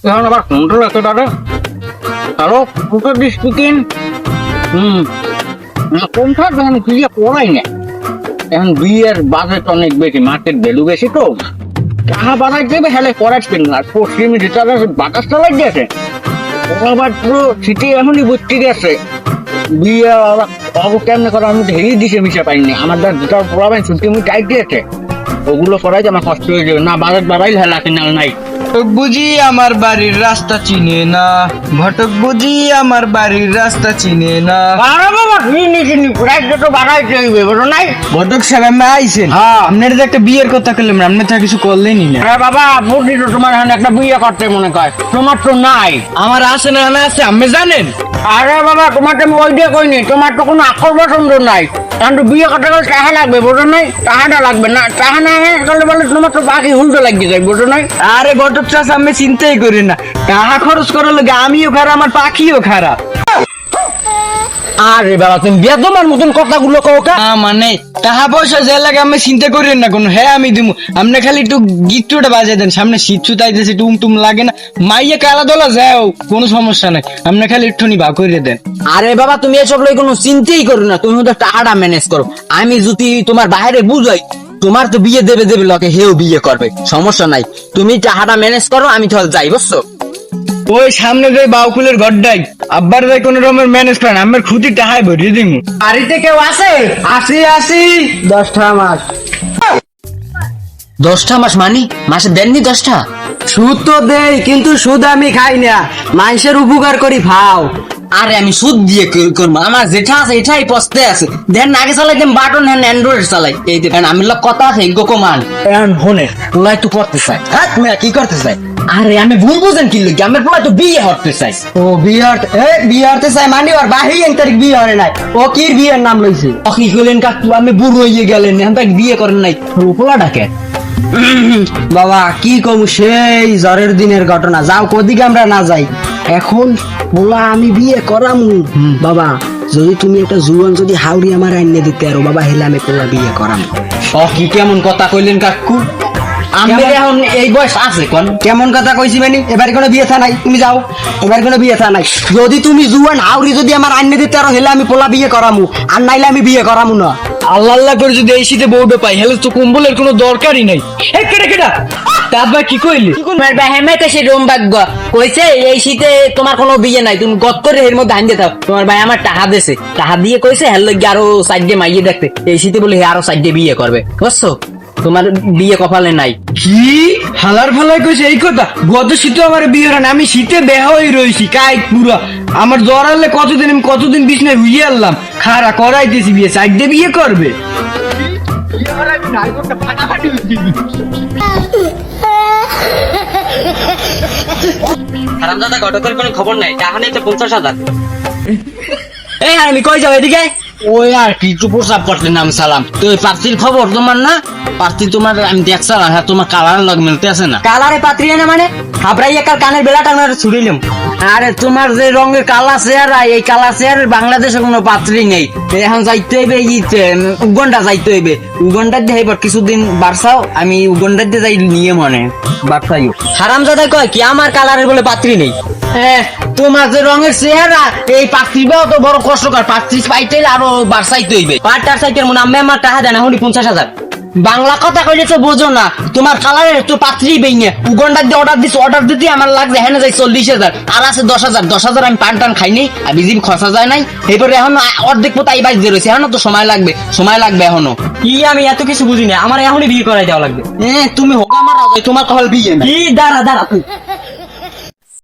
এখন আবার ফোনটা রাখো দাদা। হ্যালো, ফোনটা স্পিকিং। কোনটা যখন বিয়ে পড়াই না, এখন বিয়ের বাজেট অনেক বেশি, মার্কেট ভ্যালু বেশি তো টাকা বাজার দেবে হেলে করাচ্ছি না। আর পশ্চিমী যেটা বাতাসটা লাগিয়েছে ওরা আবার পুরো সিটি এখনই বুঝতে গেছে বিয়ে কেমনে করা আমি হেরিয়ে দিছে মিশে পাইনি। আমার যেটা পড়াবেন ছুটি আমি টাইট দিয়েছে ওগুলো করাই আমার কষ্ট হয়ে যাবে না, বাজার বাড়াই হেলা কিনাল নাই। ঘটক বুঝি আমার বাড়ির রাস্তা চিনে না, ঘটক বুঝি আমার বাড়ির রাস্তা চিনে না। ঘটক সাহেব আমি আইছেন, আপনার যে একটা বিয়ের কথা করলাম, আপনি তো কিছু করলেনই না। বাবা বুদ্ধি তো তোমার এখানে একটা বিয়ে করতে মনে কয়, তোমার তো নাই। আমার আছে না না আছে আপনি জানেন? আরে বাবা তোমার তো আমি ওই দিয়ে কইনি, তোমার তো কোনো আকর পছন্দ নাই। এখন তো বিয়ে করতে গেলে টাকা লাগবে, বোঝো নাই? টাকাটা লাগবে না, টাকা না করলে বলে তোমার তো বাকি উল্টো লাগিয়ে যায়, বোঝো নাই? আরে ঘটক চাষ আমি চিন্তাই করি না, টাকা খরচ করার লাগে আমিও খারাপ আমার পাখিও খারাপ। আরে বাবা তুমি বিয়ে তোমার মতন কথাগুলো কও কা? মানে টাকা পয়সা যে লাগে আমি চিন্তা করি না কোনো, হ্যাঁ আমি দিব। আপনি খালি একটু গিট্টুটা বাজিয়ে দেন, সামনে শীত ছুতাইতেছে, টুম টুম লাগে না, মাইয়া কালা দলা যাও কোনো সমস্যা নাই, আপনি খালি একটুনি বা করে দেন। আরে বাবা তুমি এসব লই কোনো চিন্তাই করো না, তুমি তো টাকাটা ম্যানেজ করো। আমি যদি তোমার বাইরে বুঝাই তোমার তো বিয়ে দেবে দেবে লোকে, হেও বিয়ে করবে, সমস্যা নাই। তুমি টাকাটা ম্যানেজ করো, আমি তাহলে যাই, বুঝছো? ওই সামনে যে বাউকুলের ঘরটাই আব্বার যাই কোন রকমের ম্যানেজ করেন, আমার খুঁটি টাহাই ভরিয়ে দিন। বাড়িতে কেউ আছে? আসি আসি 10টা মাস। 10টা মাস মানে মাসে দেননি 10টা? সুদ তো দেই কিন্তু সুদ আমি খাই না, মানুষের উপকার করি ভাও। আরে আমি সুদ দিয়ে করবো, আমার যেটা আছে এটাই পস্তে আছে। দেন আগে চালাই দেন বাটন হ্যান্ড অ্যান্ড্রয়েড চালাই, এই দেখেন আমি লোক কথা আছে গোকমান এখন হনে পোলাই তো করতে চাই। হ্যাঁ তুমি কি করতে চাই? আরে আমি ভুল বুঝেন কি লোক, আমার পোলাই তো বিয়ে হতে চাই। ও বিয়ে হতে চাই মানে ওর বাহি 1 তারিখ বিয়ে হয় নাই, ও কি বিয়ের নাম লইছে? ও কি করলেন কাকু, আমি বুড়ো হয়ে গেলেন এখন তাকে বিয়ে করেন নাই, পোলা ডাকে। বাবা কি কম, সেই জ্বরের দিনের ঘটনা, যাও কদিকে আমরা না যাই এখন। বলা আমি বিয়ে করামু বাবা, যদি তুমি একটা জুয়ান যদি হাউরি আমার আইনে দিতে আরো বাবা, হেলে আমি পোলা বিয়ে করাম। ও কি কেমন কথা কইলেন কাকু, আমি এখন এই বয়স আছে কোন? কেমন কথা কইছি মানে? এবারে কোনো বিয়ে থা নাই, তুমি যাও, এবারে কোনো বিয়ে থা নাই। যদি তুমি জুয়ান হাউরি যদি আমার আইনে দিতে আরো, হেলে আমি পোলা বিয়ে করামু, আর নাইলে আমি বিয়ে করামু না। আল্লাহ আল্লাহ করে যদি এই শীতে বউটা পাই, হেলে তো কম্বলের কোনো দরকারই নাই। এই কেডা কেডা তারপর কি কইলি? তোমার হেমেতে সে রোম ভাগ্য কইছে এই শীতে তোমার কোনো বিয়ে নাই, তুমি গত করে এর মধ্যে আনতে থাও। তোমার ভাই আমার টাকা দিয়েছে, টাকা দিয়ে কইছে হেল লাগি আরো সাইডে মাইয়ে দেখতে, এই শীতে বলে হে আরো সাইডে বিয়ে করবে, বুঝছো? তোমার বিয়ে কপালে নাই। কি হালার ফালাই কইছে এই কথা? গত শীতে আমার বিয়ে হয় না, আমি শীতে বেহা হয়ে রইছি কাই পুরা, আমার জ্বর আনলে কতদিন বিছনায় হুইয়ে আনলাম, খারা করাইতেছি বিয়ে, সাইডে বিয়ে করবে। হারামজাদা ঘটকের কোনো খবর নাই, টাকা নেই তো 50,000। এই আমি কই যাও এদিকে? ওই আর কি একটু প্রসাব করতে নাম সালাম। তো ওই পার্টির খবর তোমার না? পার্টি তোমার আমি দেখছিলাম, হ্যাঁ তোমার কালার লগ মিলতে আছে না? কালারে পাত্রী না মানে হাবরাই একার কানের বেলাটা আমরা ছুড়িলাম। আরে তোমার যে রঙের কালা চেয়ার, এই কালা চেয়ারের বাংলাদেশে কোনো পাত্রী নেই। এখন যাইতে হইবে উগন্ডা যাইতে হইবে, উগন্ডার দিয়ে এবার কিছুদিন বাড়ছাও, আমি উগন্ডার দিয়ে যাই নিয়ে মনে বাড়ছাইও। হারামজাদা কয় কি আমার কালারের বলে পাত্রী নেই? হ্যাঁ তোমার যে রঙের চেহারা, এই পাত্রীটাও তো বড় কষ্টকর, পাত্রী পাইতে আরো বাড়ছাইতে হইবে। পাঁচটার সাইকেল মনে আমি আমার টাকা দেন এখন 50,000। বাংলা কথা কইলে তো বোঝো না, তোমার কালারের তো পাত্রী বেইনে উগন্ডার দিয়ে অর্ডার দিছি, অর্ডার দিতে আমার লাগছে হেনে যাই 40,000, আর আছে 10,000 আমি পান টান খাইনি, আর বিজিবি খরচা যায় নাই, এরপরে এখন অর্ধেক পোতাই বাইজ দিয়ে রয়েছে, এখনো তো সময় লাগবে এখনো। কি আমি এত কিছু বুঝি না, আমার এখনই বিয়ে করাই দেওয়া লাগবে। তুমি হোক আমার তোমার কপাল বিয়ে না। কি দাঁড়া